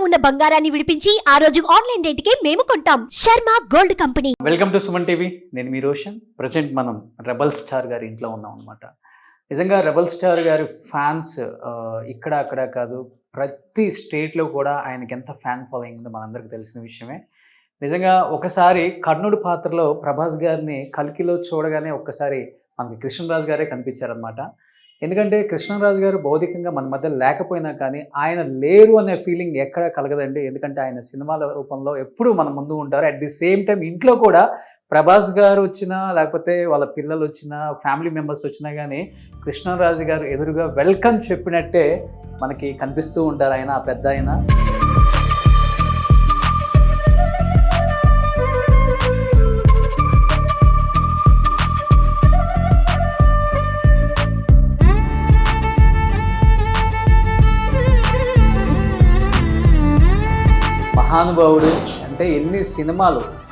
ఉన్న బంగారాన్ని విడిపించి ఆ రోజు ఆన్లైన్ రేటుకే మేము కొంటాం. Sharma gold company. Welcome to Suman TV. నేను మీ రోషన్. ప్రజెంట్ మనం రెబల్ స్టార్ గారి ఇంట్లో ఉన్నాం అనమాట. నిజంగా రెబల్ స్టార్ గారి ఫ్యాన్స్ ఇక్కడ అక్కడ కాదు, ప్రతి స్టేట్లో కూడా ఆయనకి ఎంత ఫ్యాన్ ఫాలోయింగ్ ఉందో మనందరికీ తెలిసిన విషయమే. నిజంగా ఒకసారి కర్ణుడి పాత్రలో ప్రభాస్ గారిని కల్కిలో చూడగానే ఒక్కసారి మనకి కృష్ణరాజు గారే కనిపించారనమాట. ఎందుకంటే కృష్ణరాజు గారు భౌతికంగా మన మధ్య లేకపోయినా కానీ ఆయన లేరు అనే ఫీలింగ్ ఎక్కడ కలగదండి. ఎందుకంటే ఆయన సినిమాల రూపంలో ఎప్పుడూ మన ముందు ఉంటారు. అట్ ది సేమ్ టైం ఇంట్లో కూడా ప్రభాస్ గారు వచ్చినా, లేకపోతే వాళ్ళ పిల్లలు వచ్చినా, ఫ్యామిలీ మెంబర్స్ వచ్చినా కానీ కృష్ణరాజు గారు ఎదురుగా వెల్కమ్ చెప్పినట్టే మనకి కనిపిస్తూ ఉంటారు ఆయన, ఆ పెద్ద ఆయన. మహానుభావుడు అంటే ఎన్ని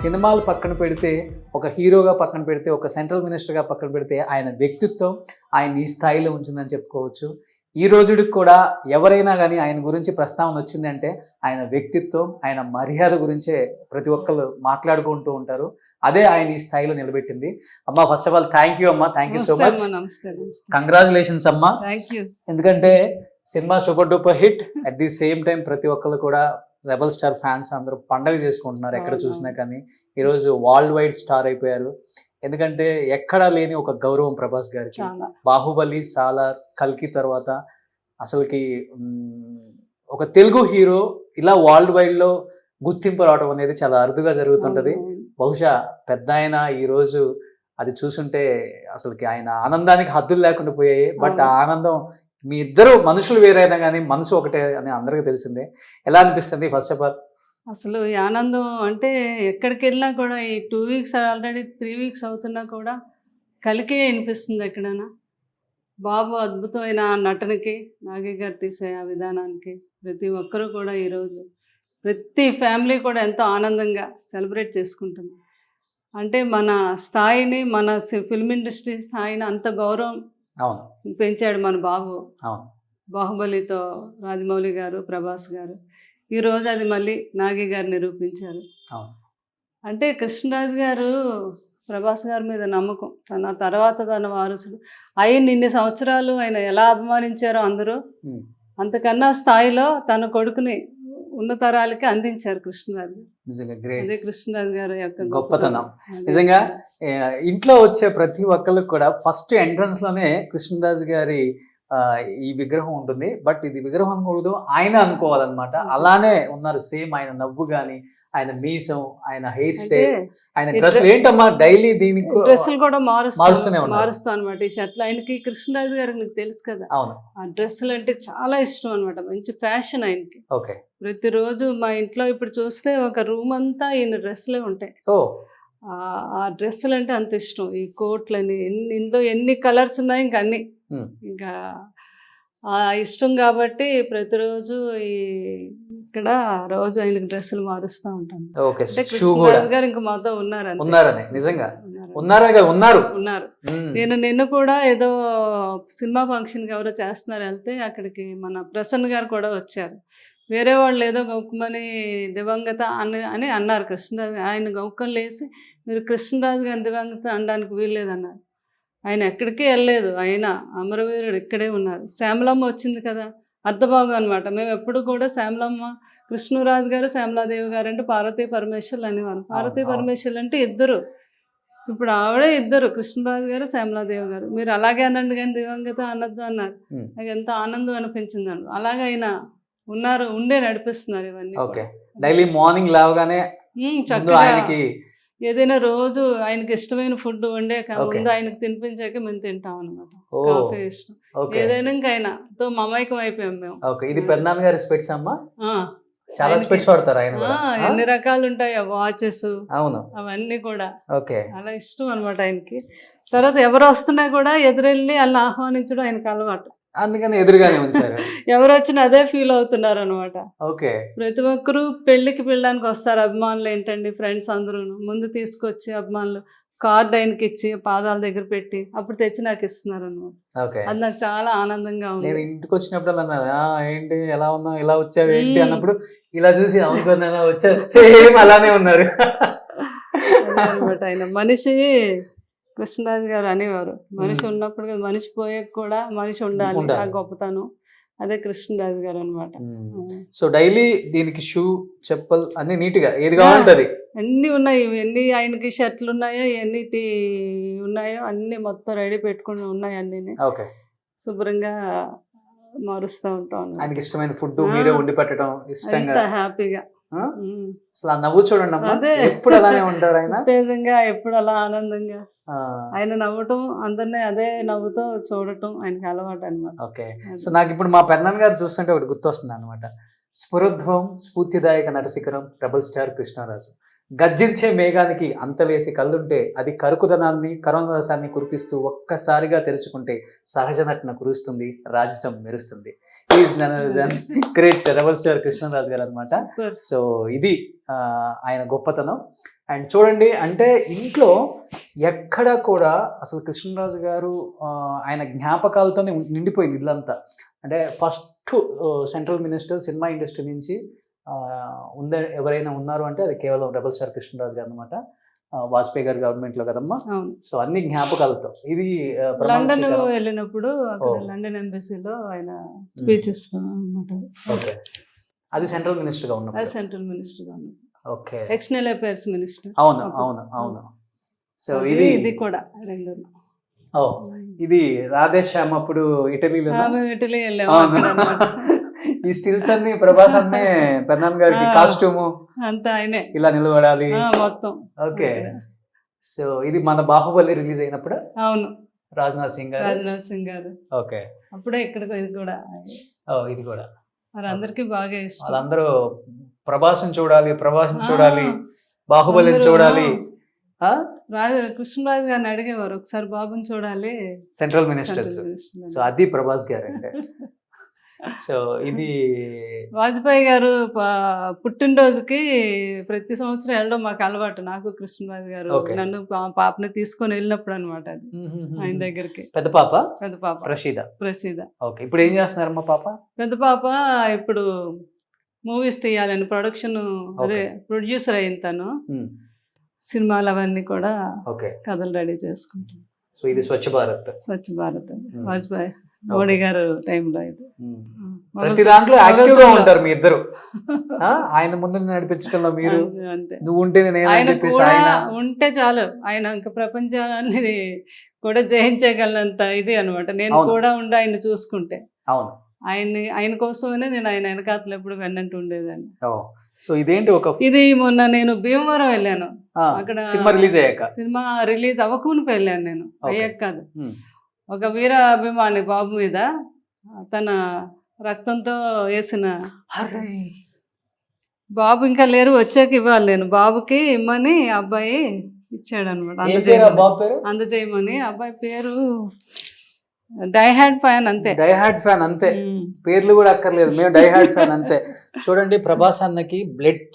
సినిమాలు పక్కన పెడితే, ఒక హీరోగా పక్కన పెడితే, ఒక సెంట్రల్ మినిస్టర్గా పక్కన పెడితే ఆయన వ్యక్తిత్వం ఆయన ఈ స్థాయిలో ఉంచిందని చెప్పుకోవచ్చు. ఈ రోజుకి కూడా ఎవరైనా కానీ ఆయన గురించి ప్రస్తావన వచ్చిందంటే ఆయన వ్యక్తిత్వం, ఆయన మర్యాద గురించే ప్రతి ఒక్కరు మాట్లాడుకుంటూ ఉంటారు. అదే ఆయన ఈ స్థాయిలో నిలబెట్టింది. అమ్మ, first of all thank you అమ్మా, thank you so much. Congratulations అమ్మా. ఎందుకంటే cinema super duper hit. At the same time ప్రతి ఒక్కరు కూడా రెబల్ స్టార్ ఫ్యాన్స్ అందరూ పండగ చేసుకుంటున్నారు ఎక్కడ చూసినా కానీ. ఈరోజు వరల్డ్ వైడ్ స్టార్ అయిపోయారు. ఎందుకంటే ఎక్కడా లేని ఒక గౌరవం ప్రభాస్ గారికి. బాహుబలి, సాలార్, కల్కి తర్వాత అసలుకి ఒక తెలుగు హీరో ఇలా వరల్డ్ వైడ్లో గుర్తింపు రావడం అనేది చాలా అరుదుగా జరుగుతుంటుంది. బహుశా పెద్ద ఆయన ఈరోజు అది చూసుంటే అసలుకి ఆయన ఆనందానికి హద్దులు లేకుండా పోయాయి. బట్ ఆ ఆనందం, మీ ఇద్దరు మనుషులు వేరైనా కానీ మనసు ఒకటే అని అందరికీ తెలిసిందే. ఎలా అనిపిస్తుంది ఫస్ట్ ఆఫ్ ఆల్? అసలు ఈ ఆనందం అంటే ఎక్కడికి వెళ్ళినా కూడా ఈ 2 వీక్స్ ఆల్రెడీ 3 వీక్స్ అవుతున్నా కూడా కలికే అనిపిస్తుంది ఎక్కడైనా. బాబు అద్భుతమైన నటనకి, నాగి గారు తీసే ఆ విధానానికి ప్రతి ఒక్కరూ కూడా ఈరోజు ప్రతి ఫ్యామిలీ కూడా ఎంతో ఆనందంగా సెలబ్రేట్ చేసుకుంటుంది. అంటే మన స్థాయిని, మన ఫిల్మ్ ఇండస్ట్రీ స్థాయిని అంత గౌరవం పెంచాడు మన బాబు. బాహుబలితో రాజమౌళి గారు, ప్రభాస్ గారు, ఈరోజు అది మళ్ళీ నాగి గారు నిరూపించారు. అంటే కృష్ణరాజు గారు ప్రభాస్ గారి మీద నమ్మకం, తన తర్వాత తన వారసుడు ఆయన ఇన్ని సంవత్సరాలు ఆయన ఎలా అభిమానించారో అందరూ, అంతకన్నా స్థాయిలో తన కొడుకుని ఉన్నతరాలకి అందించారు కృష్ణరాజు గారు. అదే కృష్ణరాజు గారు యొక్క గొప్పతనం. నిజంగా ఇంట్లో వచ్చే ప్రతి ఒక్కరికి కూడా ఫస్ట్ ఎంట్రన్స్ లోనే కృష్ణరాజు గారి ఈ విగ్రహం ఉంటుంది. బట్ ఇది విగ్రహం అనకూడదు, ఆయన అనుకోవాలన్నమాట. అలానే ఉన్నారు సేమ్. ఆయన నవ్వు కానీ, ఆయన మీసం, ఆయన హెయిర్ స్టైల్, ఆయన డ్రెస్ ఏంటమ్మా డైలీ దీనికి డ్రెస్సులు కూడా మారుస్తా అనమాట. ఈ షర్ట్లు ఆయనకి కృష్ణరాజు గారికి నీకు తెలుసు కదా. అవును, ఆ డ్రెస్సులు అంటే చాలా ఇష్టం అనమాట. మంచి ఫ్యాషన్ ఆయనకి. ఓకే. ప్రతిరోజు మా ఇంట్లో ఇప్పుడు చూస్తే ఒక రూమ్ అంతా ఈయన డ్రెస్సులే ఉంటాయి. ఆ డ్రెస్సులు అంటే అంత ఇష్టం. ఈ కోట్లని ఇందులో ఎన్ని కలర్స్ ఉన్నాయి ఇంకా అన్ని, ఇంకా ఇష్టం కాబట్టి ప్రతిరోజు ఇక్కడ రోజు ఆయనకి డ్రెస్సులు మారుస్తూ ఉంటాను. కృష్ణరాజు గారు ఇంకా మాతో ఉన్నారు. నిన్న కూడా ఏదో సినిమా ఫంక్షన్కి ఎవరో చేస్తున్నారు, వెళ్తే అక్కడికి మన ప్రసన్న గారు కూడా వచ్చారు. వేరే వాళ్ళు ఏదో గౌకమని దివంగత అని అన్నారు కృష్ణరాజు. ఆయన గౌకం లేసి మీరు కృష్ణరాజు గారి దివంగత అనడానికి వీల్లేదన్నారు. ఆయన ఎక్కడికి వెళ్ళలేదు, ఆయన అమరవీరుడు ఇక్కడే ఉన్నారు. శ్యామలమ్మ వచ్చింది కదా, అర్ధభాగం అనమాట. మేము ఎప్పుడు కూడా శ్యామలమ్మ, కృష్ణరాజు గారు, శ్యామలాదేవి గారు అంటే పార్వతీ పరమేశ్వర్లు అనేవారు. పార్వతీ పరమేశ్వర్లు అంటే ఇద్దరు, ఇప్పుడు ఆవిడే ఇద్దరు, కృష్ణరాజు గారు, శ్యామలాదేవి గారు. మీరు అలాగే అనండి కానీ దివంగత అనద్దు అన్నారు. నాకు ఎంత ఆనందం అనిపించింది అండి. అలాగే ఆయన ఉండే నడిపిస్తున్నారు ఇవన్నీ. డైలీ మార్నింగ్ లేవగానే చక్కగా ఏదైనా రోజు ఆయనకి ఇష్టమైన ఫుడ్ వండే ముందు ఆయనకు తినిపించాక మేము తింటాం అనమాట. కాఫీ ఇష్టం, ఏదైనా ఇంకా ఆయనతో మమైకం అయిపోయాం మేము. ఇది పెద్దనాన్న గారి స్పెట్స్ అమ్మా. చాలా స్పెట్స్ వాడతారు ఆయన. ఎన్ని రకాలు ఉంటాయి వాచెస్, అవన్నీ కూడా చాలా ఇష్టం అనమాట ఆయనకి. తర్వాత ఎవరు వస్తున్నా కూడా ఎదురెళ్ళి వాళ్ళని ఆహ్వానించడం ఆయనకు అలవాటు. అందుకని ఎదురుగానే ఉంచారు. ఎవరు వచ్చినా అదే ఫీల్ అవుతున్నారు అనమాట. ప్రతి ఒక్కరు పెళ్లికి పిల్లడానికి వస్తారు. అభిమానులు ఏంటండి, ఫ్రెండ్స్ అందరూ ముందు తీసుకొచ్చి అభిమానులు కార్డ్ ఆయనకి ఇచ్చి పాదాల దగ్గర పెట్టి అప్పుడు తెచ్చి నాకు ఇస్తున్నారు అనమాట. ఓకే. అది నాకు చాలా ఆనందంగా ఉంది. నేను ఇంటికి వచ్చినప్పుడు అన్నారు ఏంటి ఎలా ఉన్నావు, ఇలా వచ్చావు ఏంటి అన్నప్పుడు ఇలా చూసి అవునుకున్నా వచ్చా, సేమ్ అలానే ఉన్నారు. అనమాట ఆయన మనిషి కృష్ణరాజు గారు అనేవారు, మనిషి ఉన్నప్పుడు కదా మనిషి పోయాక కూడా మనిషి ఉండాలి, ఆ గొప్పతనం అదే కృష్ణరాజు గారు అనమాట. సో డైలీ దీనికి షూ, చెప్పల్ అన్ని నీట్ గా ఏది కావాలంటది అన్ని ఉన్నాయి. ఎన్ని ఆయనకి షర్ట్లు ఉన్నాయో ఎన్ని ఉన్నాయో అన్ని మొత్తం రెడీ పెట్టుకుని ఉన్నాయి. అన్ని ఓకే. శుభ్రంగా మారుస్తూ ఉంటాం. ఆయనకి ఇష్టమైన ఫుడ్ మీరే వండి పెట్టడం ఇష్టంగా, హ్యాపీగా. అసలు ఆ నవ్వు చూడండి అదే ఎప్పుడు అలానే ఉంటారు ఆయన, ఉత్తేజంగా ఎప్పుడు అలా ఆనందంగా ఆయన నవ్వటం, అందరినీ అదే నవ్వుతో చూడటం ఆయనకి అలవాటు అనమాట. ఓకే. సో నాకు ఇప్పుడు మా పెద్దనాన్న గారు చూస్తుంటే ఒకటి గుర్తొస్తుంది అనమాట. స్ఫురోద్భవం స్ఫూర్తిదాయక నటశిఖరం రెబల్ స్టార్ కృష్ణరాజు. గర్జించే మేఘానికి అంతవేసి కళ్ళుంటే అది కరుకుదనాన్ని కరుణరసాన్ని కురిపిస్తూ ఒక్కసారిగా తెరుచుకుంటే సహజ నటన కురుస్తుంది, రాజసం మెరుస్తుంది. Is none other than great rebel star Krishnaraju garu అనమాట. సో ఇది ఆయన గొప్పతనం. అండ్ చూడండి, అంటే ఇంట్లో ఎక్కడ కూడా అసలు కృష్ణరాజు గారు ఆయన జ్ఞాపకాలతోనే నిండిపోయింది ఇల్లంతా. అంటే first central minister cinema industry నుంచి ఎవరైనా ఉన్నారు అంటే అది కేవలం రెబల్ స్టార్ కృష్ణరాజు గారు అనమాట. వాజ్పేయి గారి గవర్నమెంట్ లో కదమ్మా. సో అన్ని జ్ఞాపకాలతో. ఇది లండన్ వెళ్ళినప్పుడు లండన్ ఎంబసీలో ఆయన స్పీచ్ ఇస్తాం అనమాట. ఓకే. అది సెంట్రల్ మినిస్టర్ గా ఉన్నప్పుడు. సెంట్రల్ మినిస్టర్ గా ఉన్నప్పుడు. ఓకే. External affairs minister. అవును అవును అవును. సో ఇది కూడా రెండు. ఇది రాధేశ్యామ్ అప్పుడు ఇటలీలో ఇటలీ వెళ్ళాము. ఈ స్టిల్స్ అన్ని ప్రభాస్ అన్నే పెద్దనాన్న గారికి కాస్ట్యూమ్ అంతా ఆయనే ఇలా నిలబడాలి మొత్తం. ఓకే. సో ఇది మన బాహుబలి రిలీజ్ అయినప్పుడు. అవును. రాజ్నాథ్ సింగ్ గారు. ఓకే. అప్పుడే ఇక్కడ ఇది కూడా. ఇది కూడా మరి అందరికి బాగా ఇష్టం. వాళ్ళందరూ ప్రభాస్ని చూడాలి, బాహుబలిని చూడాలి. కృష్ణరాజు గారిని అడిగేవారు ఒకసారి బాబుని చూడాలి సెంట్రల్ మినిస్టర్స్. సో అది ప్రభాస్ గారు అంటే. సో ఇది వాజ్పేయి గారు పుట్టినరోజుకి ప్రతి సంవత్సరం వెళ్ళడం మాకు అలవాటు. నాకు కృష్ణరాజు గారు నన్ను పాపని తీసుకొని వెళ్ళినప్పుడు అనమాట. అది ఆయన దగ్గరికి. పెద్ద పాప ప్రసీద. ఓకే. ఇప్పుడు ఏం చేస్తున్నారమ్మా పాప? పెద్ద పాప ఇప్పుడు మూవీస్ తీయాలని ప్రొడక్షన్, అదే ప్రొడ్యూసర్ అయిన తను. సినిమాలు అవన్నీ కూడా కథలు రెడీ చేసుకుంటాం. సో ఇది స్వచ్ఛ భారత్ వాజ్పేయి మోడీ గారు టైంలో. ఇది ప్రతి దాంట్లో యాక్టివ్ గా ఉంటారు మీ ఇద్దరు. ఆయన ముందు నడిపించడంలో మీరు, నువ్వు ఉంటే ఆయన ఉంటే చాలు, ఆయన ఇంకా ప్రపంచాన్ని కూడా జయించగలనంత ఇది అనమాట. నేను కూడా ఉండి ఆయన చూసుకుంటే. అవును. ఆయన కోసమనే నేను ఆయన వెనకాతలు ఎప్పుడు వెన్నంటూ ఉండేదాన్ని. సో ఇదేంటి ఇది మొన్న నేను భీమవరం వెళ్ళాను. అక్కడ సినిమా రిలీజ్ అవ్వకమునిపై వెళ్ళాను నేను, అయ్యాక కాదు. ఒక వీర అభిమాని బాబు మీద తన రక్తంతో వేసిన బాబు ఇంకా లేరు, వచ్చాక ఇవ్వాలి నేను బాబుకి ఇమ్మని అబ్బాయి ఇచ్చాడు అనమాట. అందజేయమని. అబ్బాయి పేరు డైహార్డ్ ఫ్యాన్ అంతే. పేర్లు కూడా అక్కర్లేదు, మేము డైహార్డ్ ఫ్యాన్ అంతే. చూడండి ప్రభాస్ అన్నకి బ్లడ్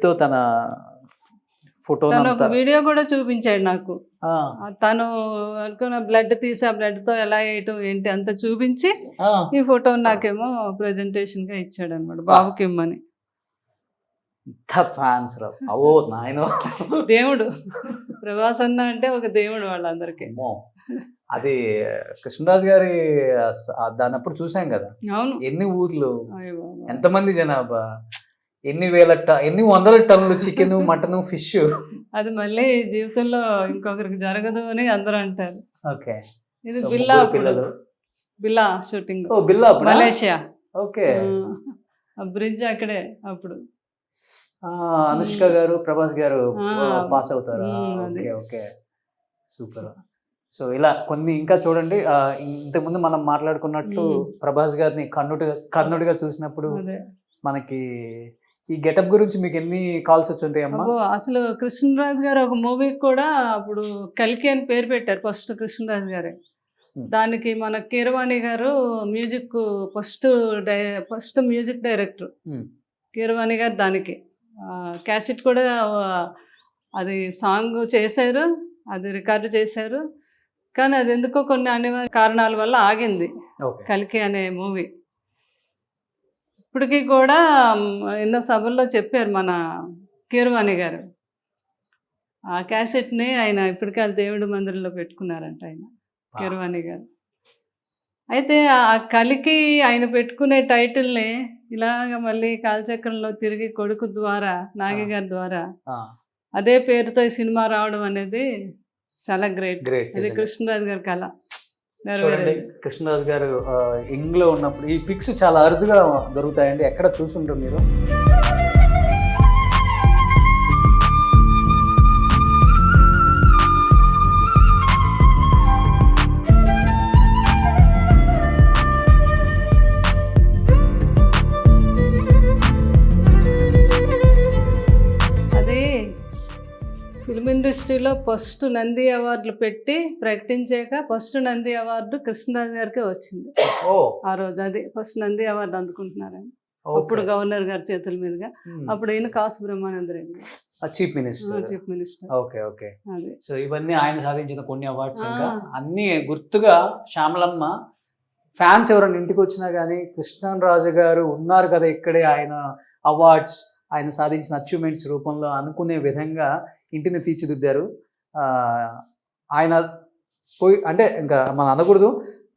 తో తన ఫోటో, వీడియో కూడా చూపించాడు నాకు. తను అనుకున్న బ్లడ్ తీసి ఆ బ్లడ్ తో ఎలా వేయటం ఏంటి అంత చూపించి ఈ ఫోటో నాకేమో ప్రెజెంటేషన్ గా ఇచ్చాడు అనమాట, బాబుకి ఇమ్మని. దేవుడు ప్రభాస్ అన్న అంటే ఒక దేవుడు వాళ్ళందరికీ. అది కృష్ణరాజు గారి దాని అప్పుడు చూసాం కదా. అవును. ఎన్ని ఊర్లు, ఎంతమంది జనాభా, ఎన్ని వందల టన్నులు చికెన్, మటన్, ఫిష్. అది మళ్ళీ జీవితంలో ఇంకొకరికి జరగదు అని అందరూ అంటారు. ఓకే. ఇది బిల్లా షూటింగ్, మలేషియా. ఓకే. బ్రిడ్జ్ అక్కడే అప్పుడు అనుష్క గారు, ప్రభాస్ గారు పాస్ అవుతారు. ఓకే. సూపర్. సో ఇలా కొన్ని ఇంకా చూడండి. ఇంతకుముందు మనం మాట్లాడుకున్నట్లు ప్రభాస్ గారిని కర్ణుడిగా చూసినప్పుడు మనకి ఈ గెటప్ గురించి మీకు ఎన్ని కాల్స్ వచ్చి ఉంటాయి అమ్మా? అసలు కృష్ణరాజు గారు ఒక మూవీకి కూడా అప్పుడు కల్కి అని పేరు పెట్టారు ఫస్ట్ కృష్ణరాజు గారే. దానికి మన కీరవాణి గారు music first music director Keeravani గారు. దానికి క్యాసెట్ కూడా అది సాంగ్ చేశారు, అది రికార్డు చేశారు, కానీ అది ఎందుకో కొన్ని అనివార్య కారణాల వల్ల ఆగింది ఓకే కల్కి అనే మూవీ. ఇప్పటికీ కూడా ఎన్నో సభల్లో చెప్పారు మన కీరవాణి గారు. ఆ క్యాసెట్ని ఆయన ఇప్పటికీ ఆ దేవుడి మందిరంలో పెట్టుకున్నారంట ఆయన కీరవాణి గారు. అయితే ఆ కలికి ఆయన పెట్టుకునే టైటిల్ని ఇలాగ మళ్ళీ కాలచక్రంలో తిరిగి కొడుకు ద్వారా, నాగి గారి ద్వారా అదే పేరుతో ఈ సినిమా రావడం అనేది చాలా గ్రేట్. అది కృష్ణరాజు గారి కళ నెరవేరింది. కృష్ణరాజు గారు ఇంగ్లో ఉన్నప్పుడు ఈ పిక్స్ చాలా అరుదుగా దొరుకుతాయండి, ఎక్కడ చూసుంటారు మీరు? ఫిల్మ్ ఇండస్ట్రీలో ఫస్ట్ నంది అవార్డులు పెట్టి ప్రకటించాక ఫస్ట్ నంది అవార్డు కృష్ణరాజు గారికి వచ్చింది ఆ రోజు. అది ఫస్ట్ నంది అవార్డు అందుకుంటున్నారని అప్పుడు గవర్నర్ గారి చేతుల మీదుగా. అప్పుడు ఈయన Kasu Brahmananda Reddy chief minister. Okay okay. So ఇవన్నీ ఆయన సాధించిన కొన్ని అవార్డ్స్, ఇంకా అన్ని గుర్తుగా శ్యామలమ్మ ఫ్యాన్స్ ఎవరైనా ఇంటికి వచ్చినా కానీ కృష్ణరాజు గారు ఉన్నారు కదా ఇక్కడే, ఆయన అవార్డ్స్, ఆయన సాధించిన అచీవ్మెంట్స్ రూపంలో అనుకునే విధంగా ఇంటిని తీర్చిదిద్దారు. ఆయన పోయి అంటే ఇంకా మనం అనకూడదు,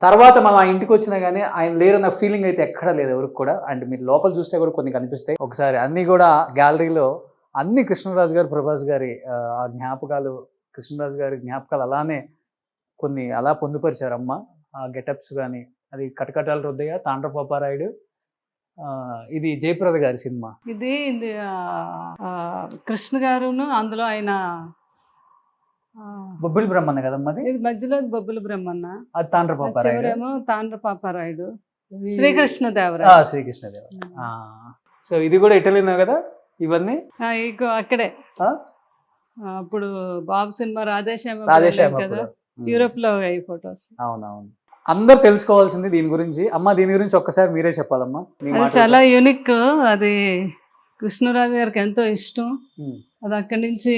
తర్వాత మనం ఆ ఇంటికి వచ్చినా కానీ ఆయన లేరన్న ఫీలింగ్ అయితే ఎక్కడా లేదు ఎవరికి కూడా. అండ్ మీరు లోపల చూస్తే కూడా కొన్ని కనిపిస్తాయి. ఒకసారి అన్నీ కూడా గ్యాలరీలో అన్ని కృష్ణరాజు గారు, ప్రభాస్ గారి ఆ జ్ఞాపకాలు, కృష్ణరాజు గారి జ్ఞాపకాలు అలానే కొన్ని అలా పొందుపరిచారు అమ్మ. ఆ గెటప్స్ కానీ, అది కటకటాల రుద్దయ్య, తాండ్రపాపారాయుడు, ఇది జయప్రద గారి సినిమా. ఇది కృష్ణ గారును అందులో ఆయన బొబ్బిలి బ్రహ్మన్న కదమ్మా అది. ఇది మధ్యలో బొబ్బిలి బ్రహ్మన్న, అది తాండ్రపాపారాయుడు, చివరేమో తాండ్రపాపారాయుడు, శ్రీకృష్ణదేవరాయ. సో ఇది కూడా ఇటలీనే కదా ఇవన్నీ? అక్కడే అప్పుడు బాబు సినిమా రాధేశ్యామ కదా, యూరోప్ లో ఈ ఫొటోస్. అవునవును. అందరు తెలుసుకోవాల్సింది దీని గురించి. అమ్మ దీని గురించి ఒక్కసారి మీరే చెప్పాలమ్మా. అది చాలా యూనిక్. అది కృష్ణరాజు గారికి ఎంతో ఇష్టం. అది అక్కడి నుంచి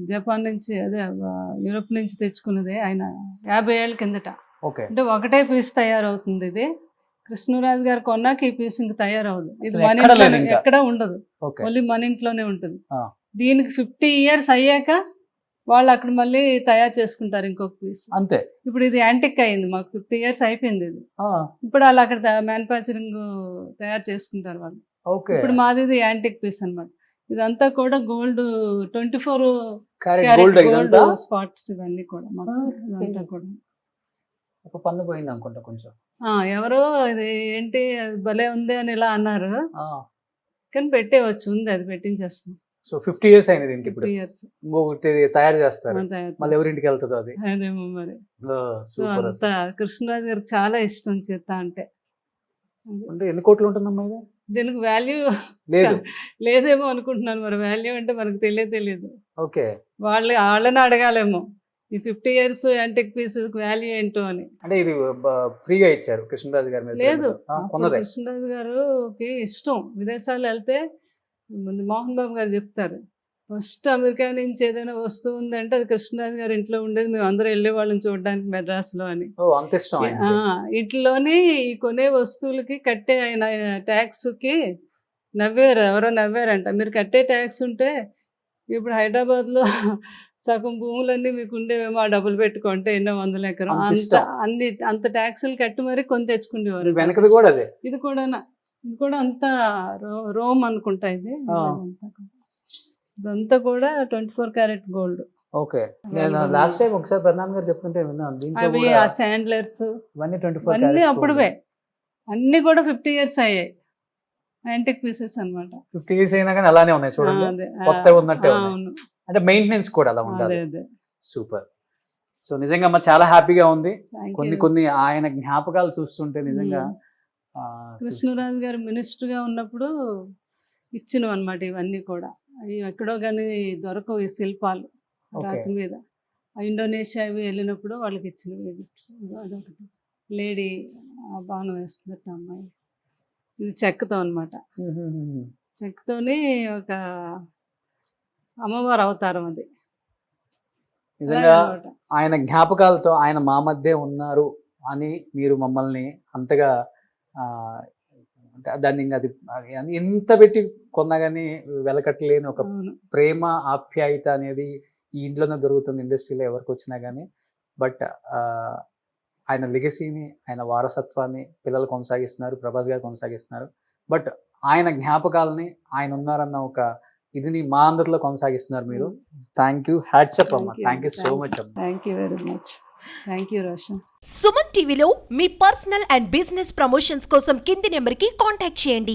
జపాన్ నుంచి, అదే యూరోప్ నుంచి తెచ్చుకున్నది ఆయన 50 ఏళ్ళ కిందట. అంటే ఒకటే పీస్ తయారవుతుంది. ఇది కృష్ణరాజు గారు కొన్నాక ఈ పీస్ ఇంక తయారవదు. ఇది మన ఇంట్లో ఎక్కడ ఉండదు, ఓన్లీ మన ఇంట్లోనే ఉంటుంది. దీనికి 50 years అయ్యాక వాళ్ళు అక్కడ మళ్ళీ తయారు చేసుకుంటారు ఇంకొక పీస్. అంతే. ఇప్పుడు ఇది యాంటిక్ అయింది, మాకు 50 years అయిపోయింది ఇది. ఇప్పుడు వాళ్ళు అక్కడ మ్యానుఫ్యాక్చరింగ్ తయారు చేసుకుంటారు వాళ్ళు. ఇప్పుడు మాది ఇది యాంటిక్ పీస్ అనమాట. ఇదంతా కూడా గోల్డ్, 24 గోల్డ్ స్పాట్స్ ఇవన్నీ కూడా ఇదంతా కూడా. ఒక పన్ను పోయింది అనుకుంటా కొంచెం. ఎవరో ఇది ఏంటి భలే ఉంది అని ఇలా అన్నారు, కానీ పెట్టేవచ్చు, ఉంది, అది పెట్టించేస్తాం. సో 50 years అయింది దీనికి. ఇప్పుడు ఇంకొకటి తయారు చేస్తారు, మళ్ళీ ఎవరింటికి వెళ్తుందో అది. అదేమో మరి. కృష్ణరాజు గారికి చాలా ఇష్టం చేత అంటే. ఎన్ని కోట్లు ఉంటుందమ్మా ఇది? దీనికి వాల్యూ లేదేమో అనుకుంటున్నాను మరి. వాల్యూ అంటే మనకు తెలియదు. ఓకే. వాళ్ళని అడగాలేమో ఈ 50 years యాంటిక్ పీస్ వాల్యూ ఏంటో అని. అంటే ఇది ఫ్రీగా ఇచ్చారు కృష్ణరాజు గారు? లేదు, కృష్ణరాజు గారికి ఇష్టం. విదేశాలు వెళ్తే ముందు మోహన్ బాబు గారు చెప్తారు, ఫస్ట్ అమెరికా నుంచి ఏదైనా వస్తువు ఉందంటే అది కృష్ణరాజు గారి ఇంట్లో ఉండేది, మేము అందరూ వెళ్ళేవాళ్ళని చూడడానికి మెడ్రాస్లో అని. ఇంట్లోని కొనే వస్తువులకి కట్టే ఆయన ట్యాక్స్కి నవ్వారు, ఎవరో నవ్వారంట. మీరు కట్టే ట్యాక్స్ ఉంటే ఇప్పుడు హైదరాబాద్లో సగం భూములన్నీ మీకు ఉండేవేమో, ఆ డబ్బులు పెట్టుకుంటే ఎన్నో 100 ఎకరం అంత ట్యాక్సులు కట్టి మరి కొని తెచ్చుకునేవారు. ఇది కూడా అంతా రోమ్ అనుకుంటా. ఇదంతా కూడా 24 karat గోల్డ్. ఓకే. నేను లాస్ట్ టైం ఒకసారి ప్రధాన్ గారు చెప్తుంటే విన్నాను, అవి ఆ శాండ్లర్స్ అన్నీ అప్పుడువే, అన్ని కూడా 50 years అయ్యాయి. యాంటిక్ పీసెస్ అన్నమాట. 50 years అయినా కానీ అలానే ఉన్నాయి చూడండి, కొత్తగా ఉన్నట్టే ఉన్నాయి. అంటే మెయింటెనెన్స్ కూడా అలా ఉండాలి. సూపర్. సో నిజంగా అమ్మ చాలా హ్యాపీగా ఉంది. కొన్ని ఆయన జ్ఞాపకాలు చూస్తుంటే నిజంగా. కృష్ణరాజు గారు మినిస్టర్గా ఉన్నప్పుడు ఇచ్చినవి అనమాట ఇవన్నీ కూడా. అవి ఎక్కడో కానీ దొరకవు ఈ శిల్పాలు రాతి మీద. ఇండోనేషియా అవి వెళ్ళినప్పుడు వాళ్ళకి ఇచ్చినవి గిఫ్ట్స్. అదొకటి లేడీ బాణం వేస్తున్నట్టు అమ్మాయి. ఇది చెక్కతో అనమాట. చెక్కతోని ఒక అమ్మవారి అవతారం అది. నిజంగా అలాగనమాట. ఆయన జ్ఞాపకాలతో ఆయన మా మధ్య ఉన్నారు అని మీరు మమ్మల్ని అంతగా ఆ, అంటే దాన్ని ఇంకా అది ఎంత పెట్టి కొన్నా కానీ వెలకట్టలేని ఒక అవును. ప్రేమ ఆప్యాయత అనేది ఈ ఇంట్లోనే దొరుకుతుంది ఇండస్ట్రీలో ఎవరికి వచ్చినా కానీ. బట్ ఆయన లెగసీని, ఆయన వారసత్వాన్ని పిల్లలు కొనసాగిస్తున్నారు, ప్రభాస్ గారు కొనసాగిస్తున్నారు. బట్ ఆయన జ్ఞాపకాలని, ఆయన ఉన్నారన్న ఒక ఇదిని మా అందరిలో కొనసాగిస్తున్నారు మీరు. థ్యాంక్ యూ, హ్యాట్సప్ అమ్మ, థ్యాంక్ యూ సో మచ్ అమ్మ. Thank you very much. Thank you Roshan. Suman టీవీలో మీ పర్సనల్ అండ్ బిజినెస్ ప్రమోషన్స్ కోసం కింది నెంబర్కి కాంటాక్ట్ చేయండి.